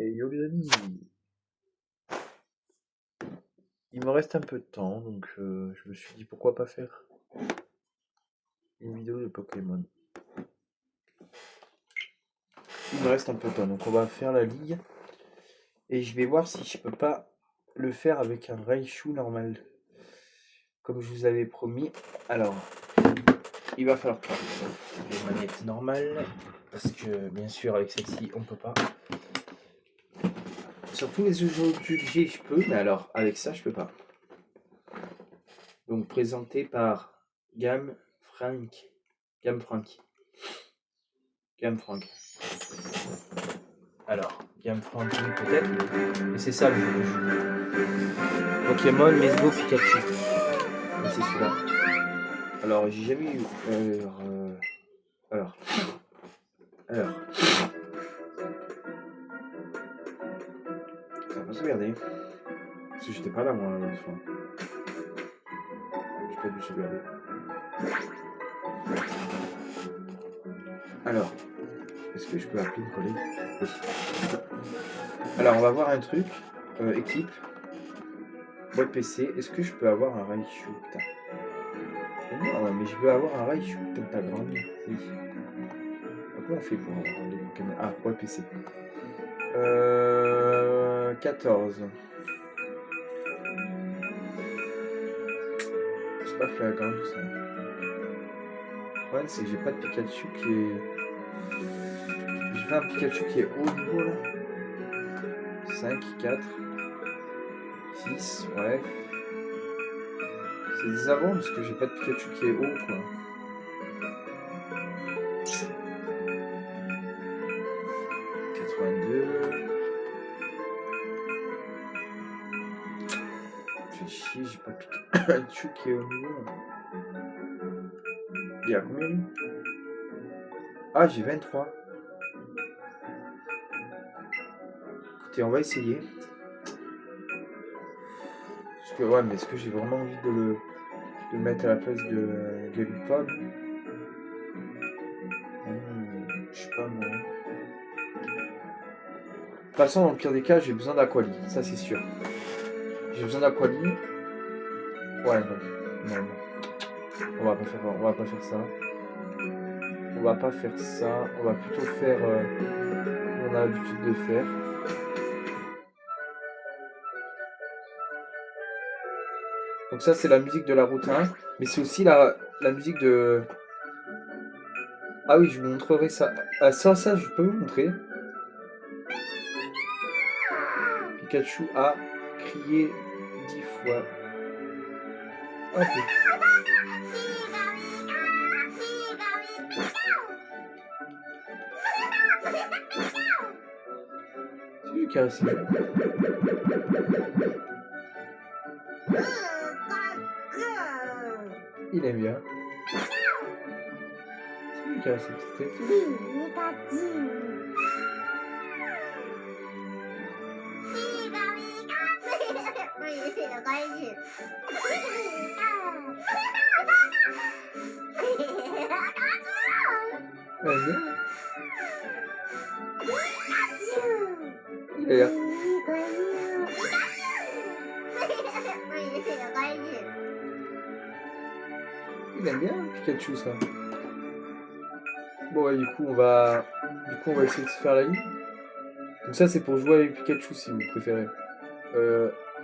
Et yo les amis, il me reste un peu de temps, donc je me suis dit pourquoi pas faire une vidéo de Pokémon. Il me reste un peu de temps, donc on va faire la ligue. Et je vais voir si je peux pas le faire avec un Raichu normal. Comme je vous avais promis. Alors, il va falloir prendre les manettes normales. Parce que bien sûr avec celle-ci on peut pas. Sur tous les jeux que j'ai je peux, mais alors avec ça je peux pas. Donc présenté par Game Frank. Alors, Game Frank peut-être, mais c'est ça le jeu. Pokémon Let's Go Pikachu. Et c'est celui-là. Alors, j'ai jamais eu. Alors. Ça va pas sauvegarder. Parce que j'étais pas là moi l'autre fois. J'ai pas dû sauvegarder. Alors, est-ce que je peux appeler une collègue? Oui. Alors, on va voir un truc. Équipe. Boîte PC. Est-ce que je peux avoir un Raichu? Putain. Non, mais je veux avoir un Raichu. Peut-être pas grand. Oui. Comment on fait pour avoir les Pokémon? Ah, boîte PC. 14. C'est pas flagrant tout ça. Le problème c'est que j'ai pas de Pikachu qui est. Je veux un Pikachu qui est haut niveau là. 5, 4, 6, ouais. C'est désavant parce que j'ai pas de Pikachu qui est haut quoi. Fais chier, j'ai pas de Pikachu qui est haut niveau. Il y a combien lui? Ah, j'ai 23. Écoutez, on va essayer. Parce que, ouais, mais est-ce que j'ai vraiment envie de le mettre à la place de Lupin? Je sais pas moi. De toute façon, dans le pire des cas, j'ai besoin d'Aquali, ça c'est sûr. J'ai besoin d'Aquali. Ouais, non. On va pas faire ça. On va pas faire ça. On va plutôt faire ce qu'on a l'habitude de faire. Donc ça c'est la musique de la route 1, mais c'est aussi la musique de... Ah oui, je vous montrerai ça. Ah, ça je peux vous montrer. Pikachu a crié 10 fois. Ok. C'est lui qui a réussi. Il aime bien. C'est lui qui a réussi. Il est là. Il aime bien Pikachu ça. Bon ouais, du coup on va essayer de se faire la ligne. Donc ça c'est pour jouer avec Pikachu si vous préférez.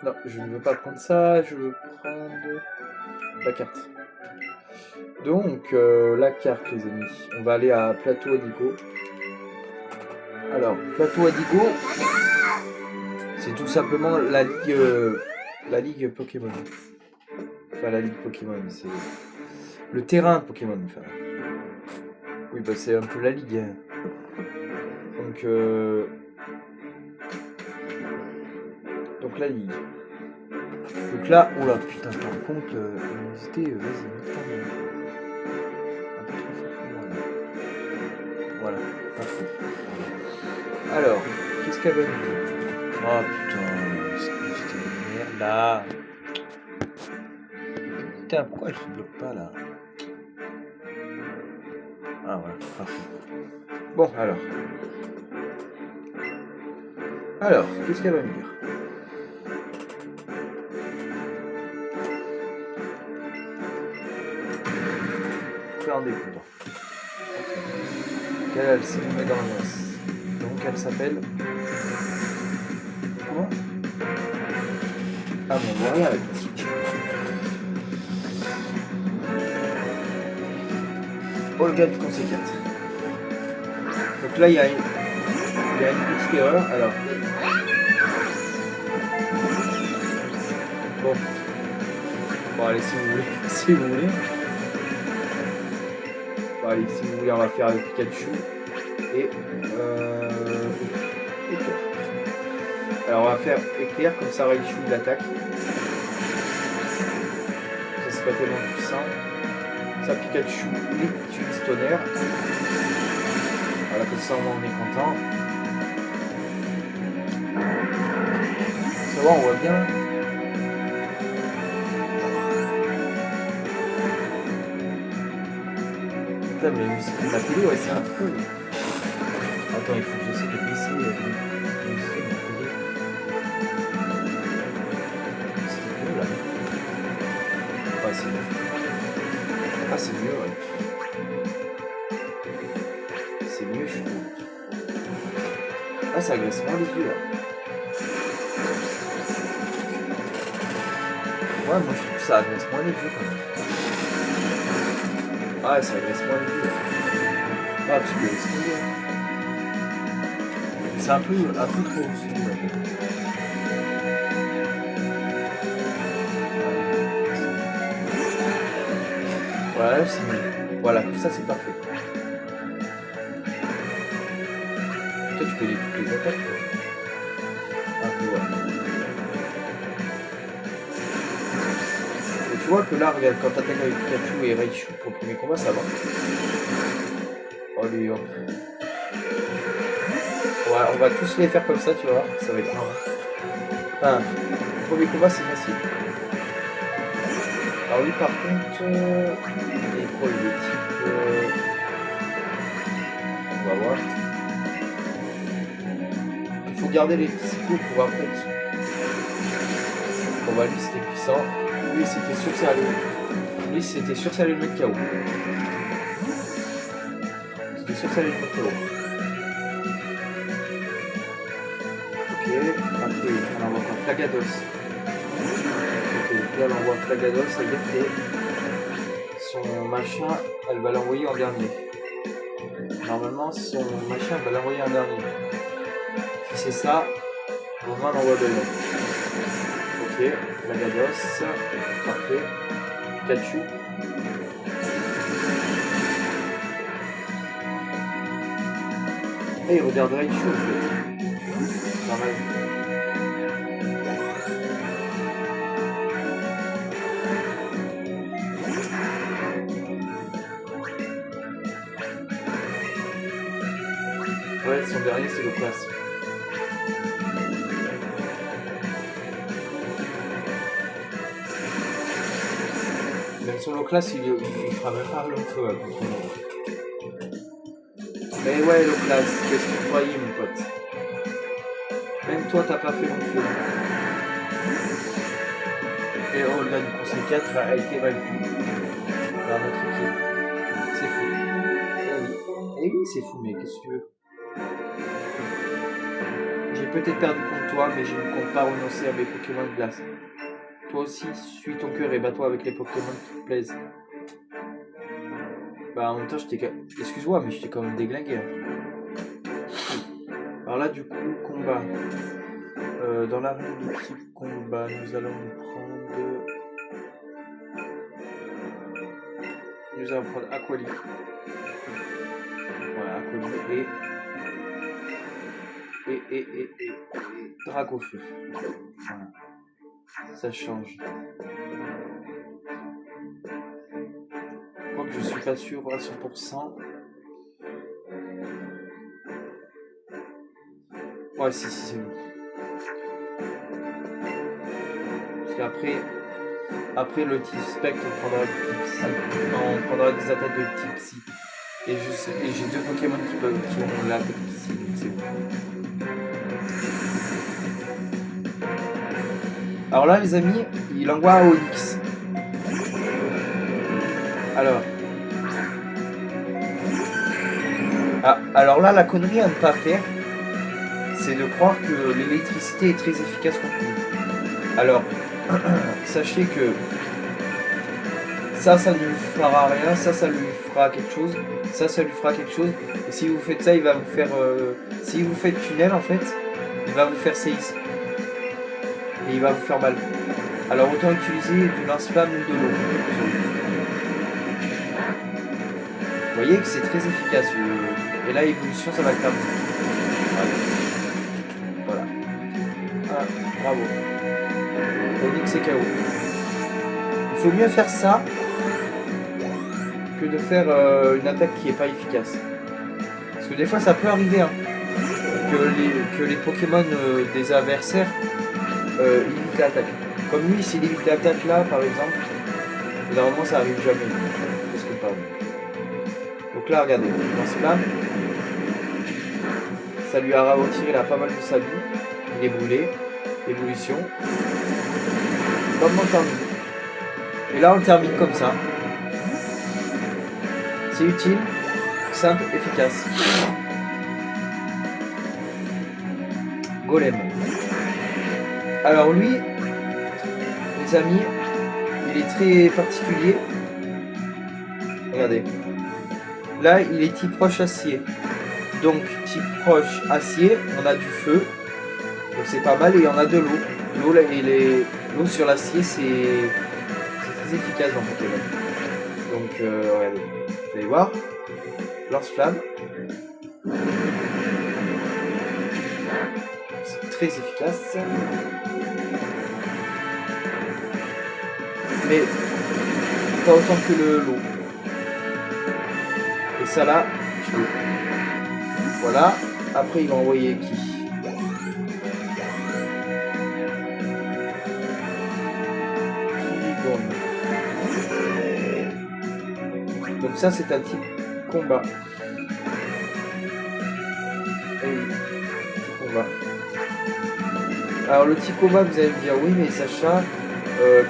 Non, je ne veux pas prendre ça, je veux prendre la carte. Donc la carte les amis, on va aller à Plateau Adigo. Alors, Plateau Adigo, c'est tout simplement la ligue Pokémon. Enfin la ligue Pokémon, c'est le terrain Pokémon. Enfin. Oui, bah c'est un peu la ligue. Donc la ligue. Donc là, oh là, putain, par contre, l'humidité, vas-y, voilà, parfait. Alors, qu'est-ce qu'elle va nous dire? Oh putain, c'est une merde là. Putain, pourquoi elle se bloque pas là? Ah voilà, parfait. Bon, alors. Alors, qu'est-ce qu'elle va me dire? Faire en découdre. Elle s'est met dans l'os. Donc elle s'appelle... Comment? Ah bon, on voit rien avec la Switch. Olga du Conseil 4. Donc là, il y a une petite erreur. Alors... Bon, allez, si vous voulez. Si vous voulez. Bon, allez, si vous voulez, on va faire avec Pikachu. Et... Éclair. Alors, on va faire éclair, comme ça, Raichu, il attaque. Ça, c'est pas tellement puissant. Ça, Pikachu, il utilise tonnerre. Voilà, comme ça, on est content. Ça va, on voit bien. Putain, mais la musique de la télé, ouais, c'est un peu. Attends, il faut que j'essaie de baisser la musique de la télé. C'est mieux là. Ouais, c'est mieux. Ah, c'est mieux, ouais. C'est mieux, je trouve. Ah, ça agresse moins les yeux là. Ouais, moi je trouve que ça agresse moins les yeux quand même. Ah, ça agresse moins les yeux. Ah, parce que c'est un peu trop sombre. Voilà, c'est mieux. Voilà, comme ça c'est parfait. Toi, tu connais toutes les attaques, quoi. Un peu, ouais. Et tu vois que là, regarde, quand t'attaques avec Pikachu et Raichu pour le premier combat, ça va. Allez, hop. Ouais, on va tous les faire comme ça, tu vois, ça va être marrant. Enfin, le premier combat, c'est facile. Alors lui, par contre, il est quoi, il est type... On va voir. Il faut garder les psychos pour après. Bon bah lui, c'était puissant. Lui, c'était sûr que ça allait... Lui, c'était sûr que ça allait le mettre KO. C'était sûr que ça allait le mettre KO. Ok, après, on envoie quoi? Flagados. Ok, là, on envoie Flagados, ça veut dire que son machin, elle va l'envoyer en dernier. Normalement, son machin, elle va l'envoyer en dernier. Si c'est ça, on va l'envoyer dedans. Ok, Flagados, parfait. Pikachu. Et il regarde Raichu en fait. Normal. Ouais, son dernier c'est le classe. Même son classe, il fera même pas le feu à contre moi. Mais ouais, le classe, qu'est-ce que tu croyais, mon pote? Même toi, t'as pas fait long feu. Et Olga du Conseil 4 a été vaincue par notre équipe. C'est fou. Eh oui, c'est fou, mais qu'est-ce que tu veux? J'ai peut-être perdu contre toi, mais je ne compte pas renoncer à mes Pokémon de glace. Toi aussi, suis ton cœur et bats-toi avec les Pokémon qui te plaisent. Bah en même temps, excuse-moi, mais je t'ai quand même déglingué. Hein. Alors là, du coup, combat. Dans l'arène du type combat, nous allons prendre Aquali. Voilà, Aquali et Dragofeu. Voilà. Ça change. Quoique je suis pas sûr à 100%. Ouais, si, c'est bon. Parce qu'après le type spectre, on prendra des attaques de type psy. Et j'ai deux Pokémon qui ont l'attaque psy, donc c'est bon. Alors là, les amis, il envoie à Onyx. Alors. Ah, alors là, la connerie à ne pas faire, c'est de croire que l'électricité est très efficace contre lui. Alors, sachez que ça ne lui fera rien, ça lui fera quelque chose, ça lui fera quelque chose. Et si vous faites ça, il va vous faire... si vous faites tunnel, en fait, il va vous faire séisme. Et il va vous faire mal. Alors autant utiliser du lance-flamme ou de l'eau. Vous voyez que c'est très efficace. Et là, évolution, ça va le faire. Voilà. Ah, bravo. Onyx et KO. Il faut mieux faire ça que de faire une attaque qui n'est pas efficace. Parce que des fois, ça peut arriver hein, que les Pokémon des adversaires évitent l'attaque. Comme lui, s'il évite l'attaque là, par exemple, normalement, ça arrive jamais. Parce que pas. Donc là, regardez, lance-flamme. Ça lui a retiré là pas mal de sa vie. Il est brûlé. Évolution. Comme on termine. Et là, on termine comme ça. C'est utile, simple, efficace. Golem. Alors lui, les amis, il est très particulier. Regardez. Là, il est type roche acier. Donc, type roche acier, on a du feu. Donc c'est pas mal et on a de l'eau. L'eau sur l'acier, c'est très efficace dans Pokémon. Donc, regardez. Vous allez voir. Lance-flamme. C'est très efficace. Mais pas autant que l'eau. Et ça là, tu veux. Voilà. Après, il va envoyer qui? Donc ça, c'est un type combat. Et oui, type combat. Alors le type combat, vous allez me dire, oui, mais Sacha,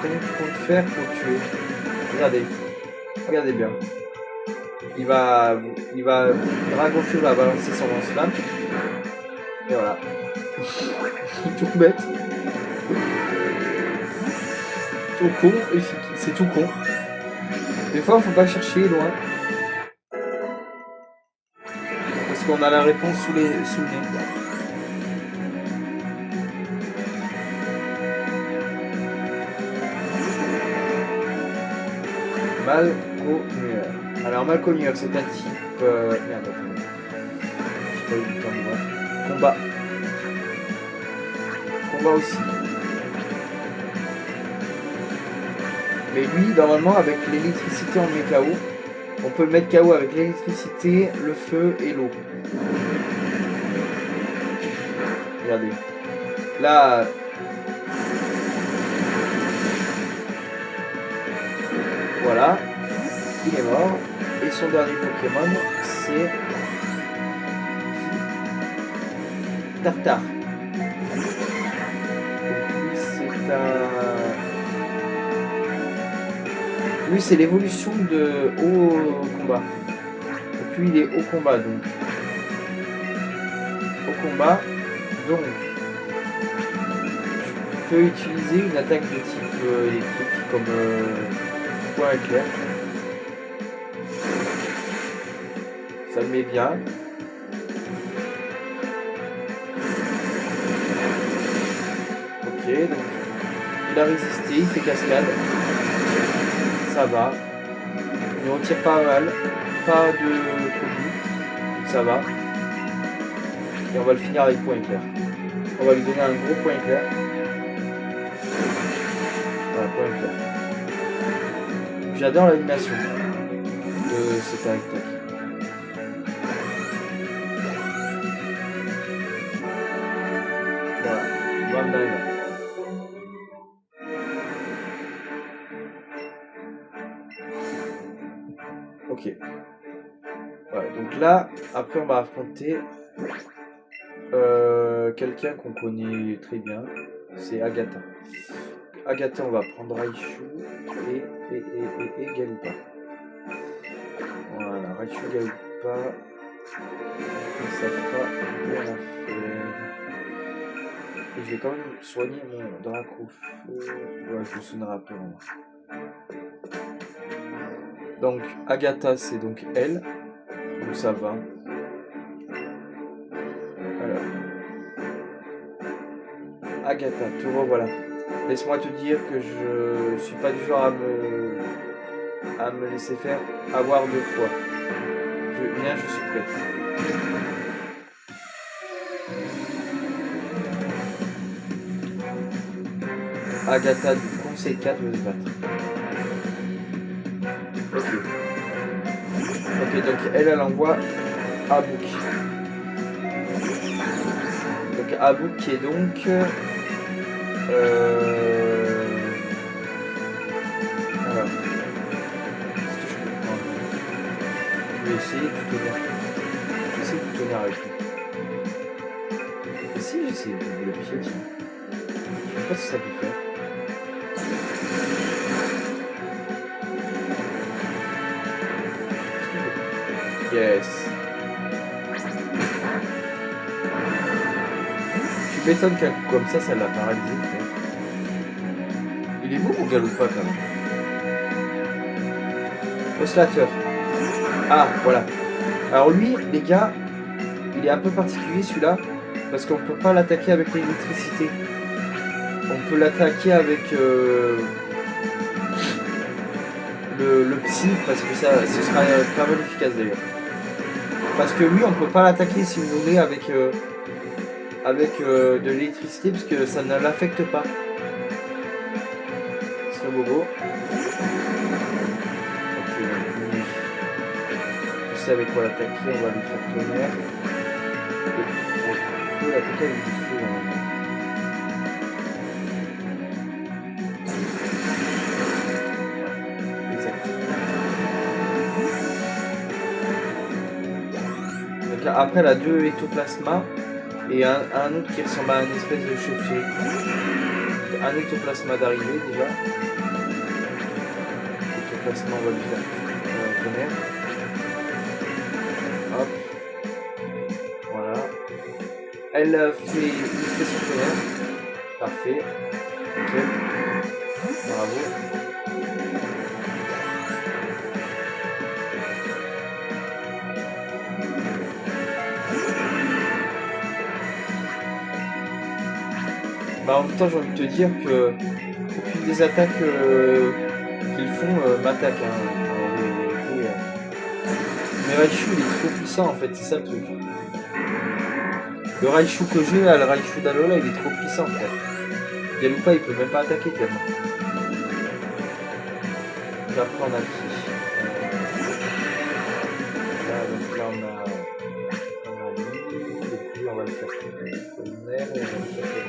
comment tu comptes faire pour le tuer? Regardez bien. Il va Dragonfeu va balancer son lance-flamme. Et voilà. Tout bête. Tout con, c'est tout con. Des fois, faut pas chercher loin. Parce qu'on a la réponse sous le nez. Malcogneur. Alors Malcogneur, c'est un type... Merde, attendez. J'ai pas eu le temps de voir. Combat. Combat aussi. Mais lui, normalement, avec l'électricité, on le met KO. On peut le mettre KO avec l'électricité, le feu et l'eau. Regardez. Là... Voilà. Il est mort. Et son dernier Pokémon, c'est... Tartare. Donc lui, c'est un... Lui, c'est l'évolution de haut combat. Donc lui, il est haut combat, donc. Haut combat. Donc, je peux utiliser une attaque de type électrique, comme point éclair. Ça le met bien. Ok, donc il a résisté, il fait cascade. Ça va. Il ne retire pas mal. Pas de trop de ça va. Et on va le finir avec point éclair. On va lui donner un gros point éclair. Voilà, point éclair. J'adore l'animation de cet attaque. Voilà, Bandana. Ok. Voilà, donc là, après on va affronter quelqu'un qu'on connaît très bien, c'est Agatha. Agatha, on va prendre Raichu et Galupa. Voilà, Raichu, Galupa. Ça fera bien l'affaire. Et je vais quand même soigner mon Dracofeu. Ouais, je me souviendrai après. Donc, Agatha, c'est donc elle. Donc ça va. Alors. Agatha, te revoilà. Laisse-moi te dire que je suis pas du genre à me laisser faire avoir 2 fois. Viens, je suis prête. Agatha du conseil 4 veut se battre. Ok, donc elle envoie Abouk. Donc Abouk qui est donc... Alors... Je vais essayer de tenir. Je vais essayer de tenir avec lui. Et si j'essaie de le pied, je sais pas si ça peut faire. Yes. Tu m'étonnes qu'un coup comme ça l'a paralysé. Il est beau ou Galupa quand même. Oscillateur. Ah, voilà. Alors lui, les gars, il est un peu particulier celui-là, parce qu'on peut pas l'attaquer avec l'électricité. On peut l'attaquer avec le psy, parce que ça, ce sera pas mal efficace d'ailleurs. Parce que lui, on peut pas l'attaquer si vous voulez avec de l'électricité, parce que ça ne l'affecte pas. C'est très bobo. Ok, donc lui, je sais avec quoi l'attaquer, on va lui faire tonnerre. On peut l'attaquer avec du feu. Exact. Donc après, elle a 2 ectoplasmas. Et un autre qui ressemble à une espèce de chauve-souris. Un ectoplasma d'arrivée déjà. L'ectoplasma, on va lui faire tonnerre. Hop. Voilà. Elle fait son tonnerre. Parfait. Ok. Bravo. Bah, en même temps, j'ai envie de te dire que aucune des attaques qu'ils font m'attaque. Hein. Mais Raichu, il est trop puissant en fait, c'est ça le truc. Le Raichu que j'ai, là, le Raichu d'Alola, il est trop puissant en fait. Galupa, il peut même pas attaquer tellement. Et après, on a qui là, donc là, on a lui, et puis on va le faire tonnerre, et on va le faire tonnerre.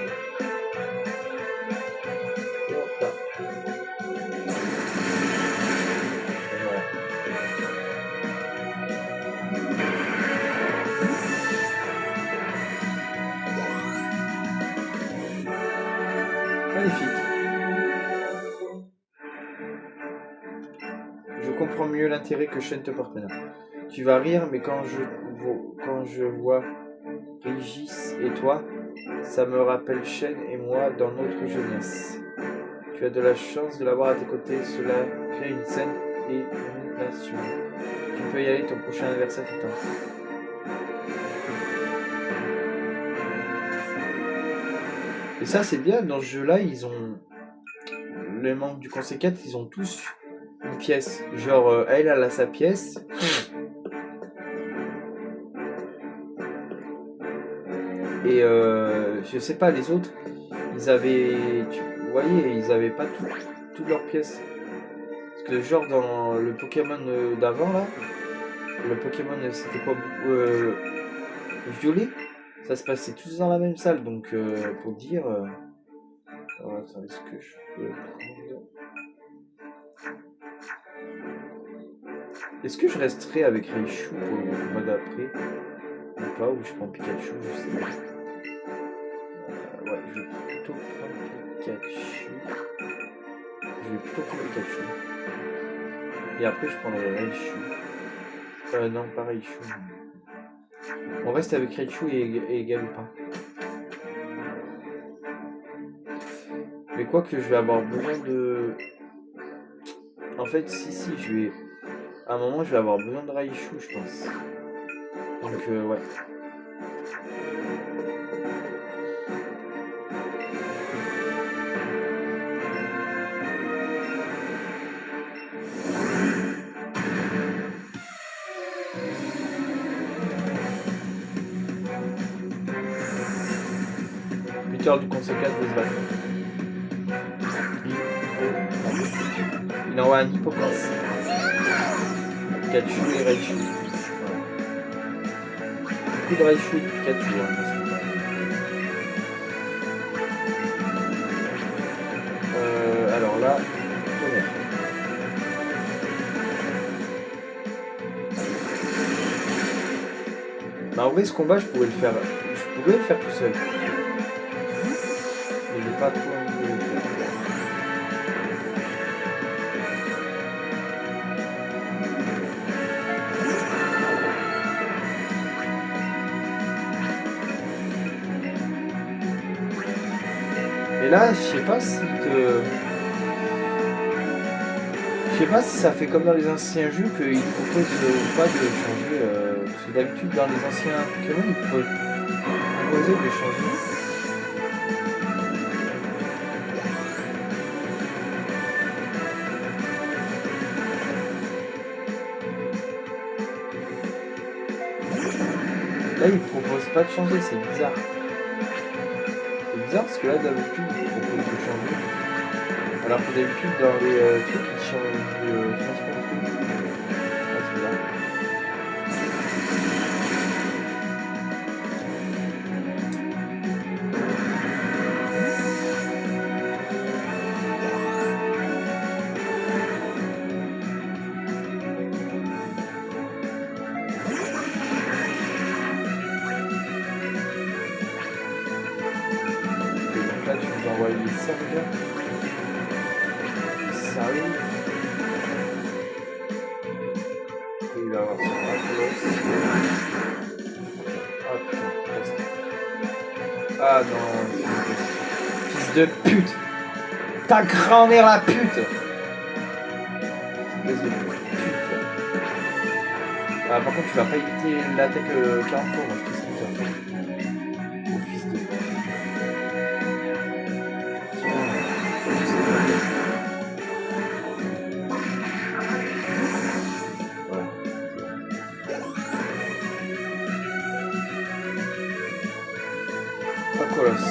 Magnifique. Je comprends mieux l'intérêt que Shen te porte maintenant. Tu vas rire, mais quand je vois Régis et toi, ça me rappelle Shen et moi dans notre jeunesse. Tu as de la chance de l'avoir à tes côtés, cela crée une scène et une nation. Tu peux y aller, ton prochain anniversaire t'attend. Et ça c'est bien, dans ce jeu-là, ils ont... Les membres du Conseil 4, ils ont tous une pièce. Genre, elle a sa pièce. Et je sais pas, les autres, ils avaient... Vous voyez, ils avaient pas toutes leurs pièces. Parce que genre dans le Pokémon d'avant là, le Pokémon c'était quoi violet, ça se passait tous dans la même salle, donc pour dire... Alors, attends, est-ce que je peux prendre... Est-ce que je resterai avec Raichu pour le combat d'après ou pas, ou je prends Pikachu, je sais pas. ouais, je vais plutôt prendre Pikachu. Je vais plutôt prendre Pikachu. Et après, je prendrai Raichu. Non, pas Raichu. On reste avec Raichu et Galopin. Mais quoi que je vais avoir besoin de... En fait, si, je vais... À un moment, je vais avoir besoin de Raichu, je pense. Donc, ouais. Peter du conséquent de se battre. Il envoie un Hippocance. Pikachu et Raichu. Beaucoup de Raichu et de Pikachu. Hein, alors là, tonnerre. Bah, en vrai, ce combat, je pourrais le faire tout seul. Mais j'ai pas trop envie de le faire. Et là, je sais pas si ça fait comme dans les anciens jeux qu'ils proposent pas de changer. Parce que d'habitude, dans les anciens Pokémon, ils proposaient de changer. Là, ils proposent pas de changer, c'est bizarre. C'est bizarre parce que là, d'habitude, ils proposent de changer. Alors que d'habitude, dans les trucs, ils changent de transport. Ah, c'est bizarre. Sérieux. Il va avoir son Rakolos. Ah putain, reste. Ah non, fils de pute. Ta grand-mère la pute. Espèce de pute. Ah, par contre, tu vas pas éviter l'attaque 40 fois, moi je t'explique un peu. Au fils de pute. Rakolos.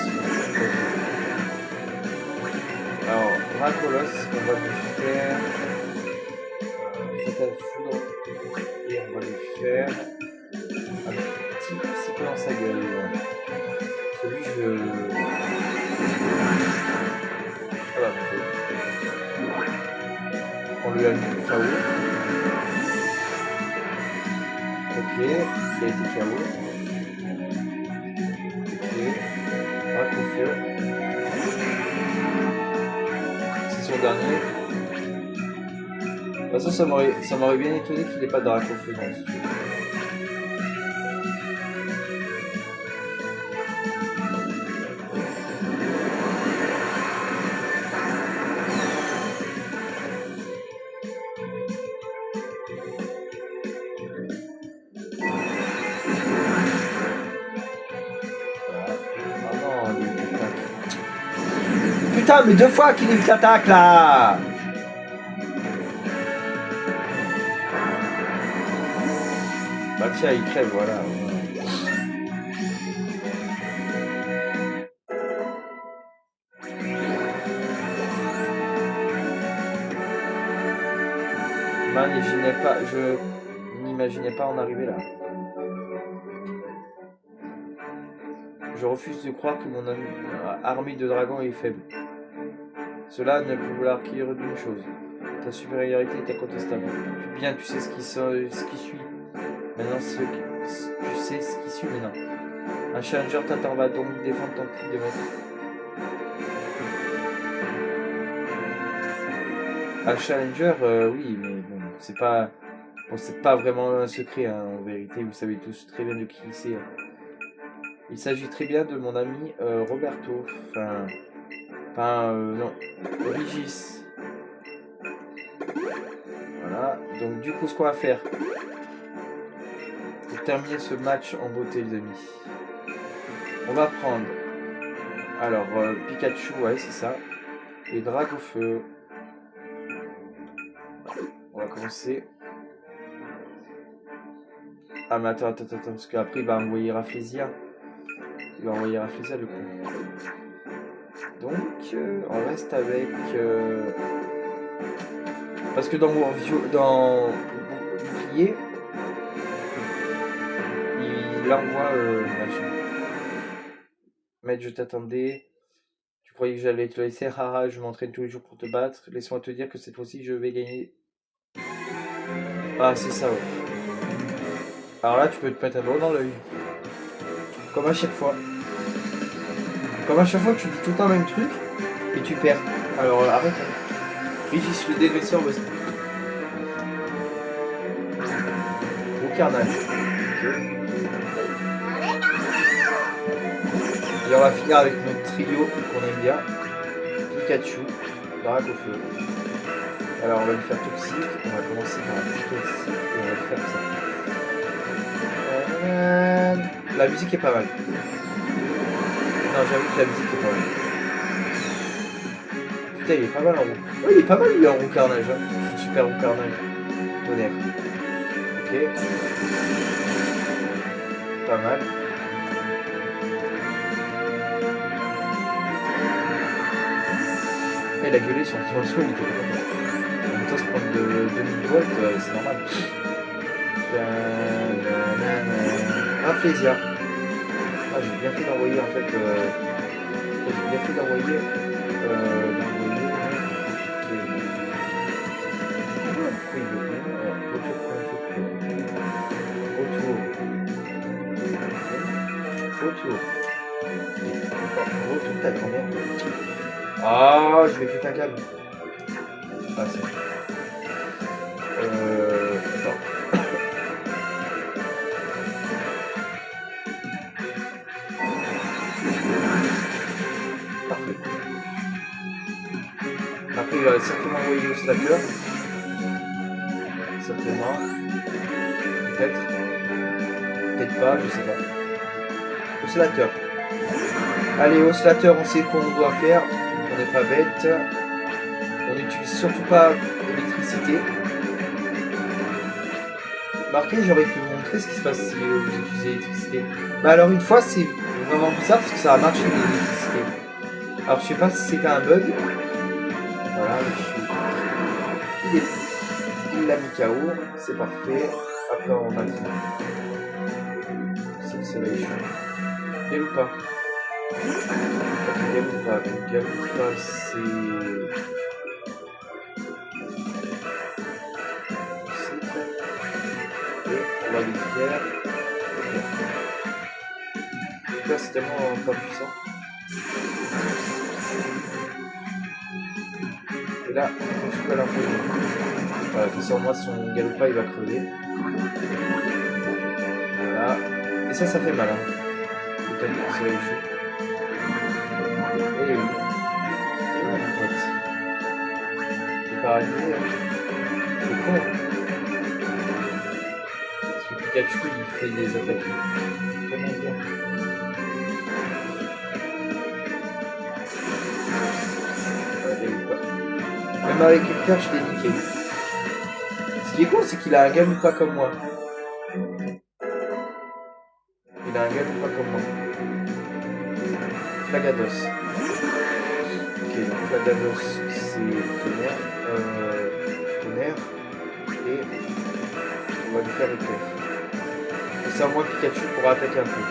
Alors, Rakolos, on va lui faire Fatal Foudre et on va lui faire un petit psycho dans sa gueule. Celui je... Ah bah, on lui a mis KO. Ok, il a été KO. Feu. C'est son dernier. De toute façon, ça m'aurait bien étonné qu'il n'ait pas de Dracofeu dans ce jeu. Putain, mais 2 fois qu'il évite l'attaque là. Bah tiens, il crève, voilà. Je n'imaginais pas en arriver là. Je refuse de croire que mon armée de dragons est faible. Cela ne peut vouloir qu'ire d'une chose. Ta supériorité est incontestable. Bien, tu sais ce qui suit. Maintenant, tu sais ce qui suit maintenant. Un challenger t'attend, va donc défendre ton titre de maître. Un challenger, oui, mais bon, c'est pas vraiment un secret, hein, en vérité, vous savez tous très bien de qui c'est. Il s'agit très bien de mon ami Roberto, non, Régis. Voilà, donc du coup, ce qu'on va faire, pour terminer ce match en beauté, les amis, on va prendre, alors, Pikachu, ouais, c'est ça, et Dragofeu. On va commencer. Ah, mais attends, parce qu'après, il va envoyer Rafflesia. Le coup. Donc, on reste avec... Parce que dans Bouclier, il envoie... machin. Maître, je t'attendais. Tu croyais que j'allais te laisser. Haha, je m'entraîne tous les jours pour te battre. Laisse-moi te dire que cette fois-ci, je vais gagner. Ah, c'est ça, ouais. Alors là, tu peux te mettre un doigt dans l'œil. Comme à chaque fois. Comme à chaque fois, tu dis tout le temps le même truc et tu perds. Alors arrête. Régis le dégraisseur, vas-y. Au carnage. Okay. Et on va finir avec notre trio qu'on aime bien. Pikachu, Dragofeu. Alors on va lui faire toxique. On va commencer par un petit toxique et on va le faire ça. La musique est pas mal. Non, j'avoue que la musique est pas mal. Putain, il est pas mal en roue. Ouais, il est pas mal lui en roue carnage. Hein. Super roue carnage. Tonnerre. Ok. Pas mal. Et il a gueulé sur le son, il était content. En même temps, se prendre de 2000 volts, c'est normal. Rafflesia. Ah, j'ai bien fait d'envoyer en fait. J'ai bien fait d'envoyer. Retour ta grand-mère. Ah, je vais péter un câble. Ah, c'est... Attends. Parfait. Après, il va certainement envoyer au slacker. Certainement. Peut-être. Peut-être pas, je sais pas. Au slacker. Allez, au slacker, on sait qu'on doit faire. On n'est pas bête. On n'utilise surtout pas l'électricité. Marquez, j'aurais pu vous montrer ce qui se passe si vous utilisez l'électricité. Bah alors une fois, c'est vraiment bizarre parce que ça a marché l'électricité. Alors je sais pas si c'était un bug. Voilà, il l'a mis KO, c'est parfait. Après on a le c'est le soleil chaud. Gale ou pas? Gale ou pas? Gale ou pas, c'est... On va le faire. Là c'est tellement pas puissant. Et là, on se colle un peu. Voilà, comme ça au moins son Galopa il va crever. Voilà. Et ça fait mal. Hein. Le timing, c'est là chaud. Et oui. Et ouais, mon pote. T'es paralysé. Hein. C'est con. Parce que Pikachu il fait des attaques vraiment bien. Même avec une pierre, je t'ai niqué. Ce qui est cool, c'est qu'il a un Galopa comme moi. Il a un Galopa comme moi. Flagados. Ok, donc Flagados, c'est tonnerre. Tonnerre. Et on va lui faire éclair. Et ça, au moins, Pikachu pourra attaquer un peu.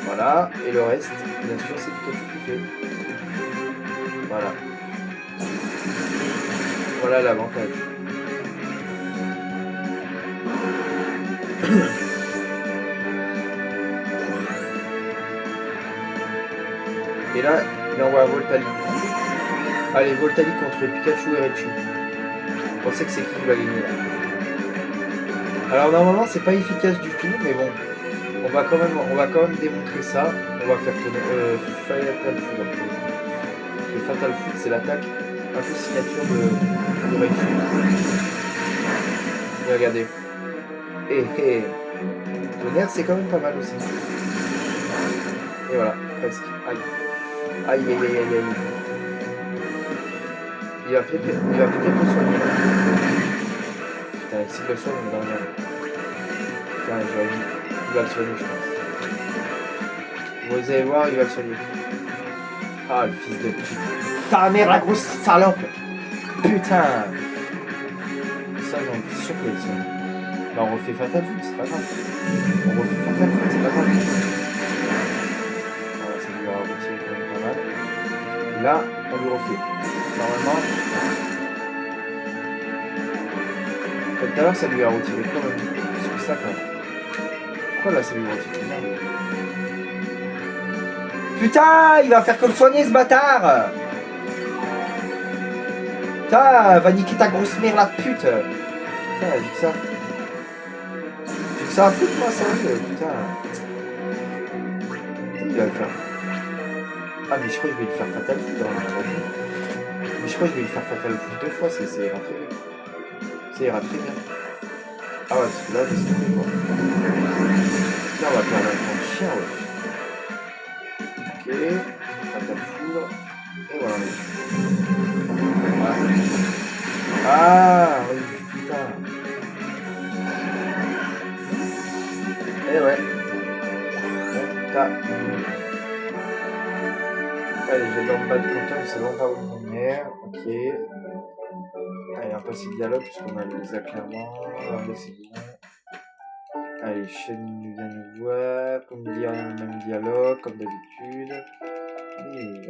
Voilà. Et le reste, bien sûr, c'est Pikachu qui fait. Voilà. Voilà l'avantage. Et là, il envoie Voltali. Allez, Voltali contre Pikachu et Raichu. Vous pensez que c'est qui va gagner là? Alors normalement c'est pas efficace du tout, mais bon, on va quand même démontrer ça. On va faire tourner Fatal Foot. Le Fatal Foot, c'est l'attaque un peu signature de Raichu. Et regardez. Et tonnerre, c'est quand même pas mal aussi. Et voilà, presque. Aïe. Aïe aïe aïe aïe aïe. Il va peut-être le soigner. Putain, s'il le soigne, on va rien. Putain, il va le soigner, je pense. Vous allez voir, il va le soigner. Ah, le fils de pute. Ta mère, la grosse salope. Putain. Ça, j'en suis sûr qu'il soigne. Bah, on refait Fatal Foot, c'est pas grave. On refait Fatal Foot, c'est pas grave. Voilà, ça lui aura retiré quand même pas mal. Là, on lui refait. Normalement. Tout à l'heure, ça lui a retiré quand même plus que ça, quand même. Pourquoi là, ça lui retire? Putain, il va faire que le soigner, ce bâtard. Putain, va niquer ta grosse mère, la pute. Putain, j'ai que ça. J'ai que ça à foutre, moi, sérieux, putain. Il va le faire. Ah, mais je crois que je vais lui faire Fatal Foot dans la vie. Mais je crois que je vais lui faire Fatal Foot 2 fois, ça ira très bien. Ça ira très bien. Ah ouais, parce que là, laisse tomber, quoi. Là, on va perdre un grand chien, ouais. Ok, Fatal Foot. Et voilà. Voilà. Ah, oui, putain. Eh ouais. Allez, je vais dans le bas de compteur, c'est bon, pas une première. Ok. Allez, on passe le dialogue, puisqu'on a les a clairement. Allez, c'est bon. Allez, Shen vient nous voir. Comme dire, le même dialogue, comme d'habitude. Allez.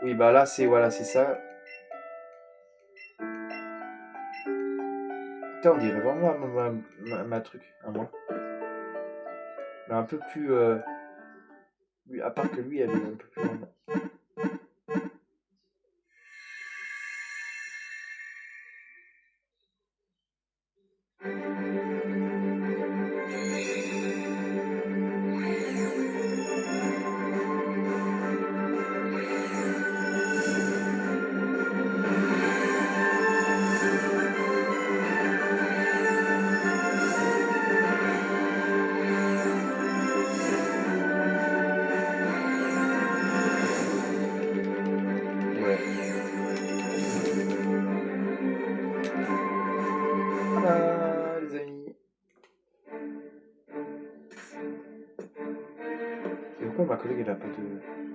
Oui, bah là, c'est voilà, c'est ça. Putain, on dirait vraiment ma truc, à moi. Mais un peu plus. Lui, à part que lui, elle est un peu plus grande. Pourquoi ma collègue elle a pas de...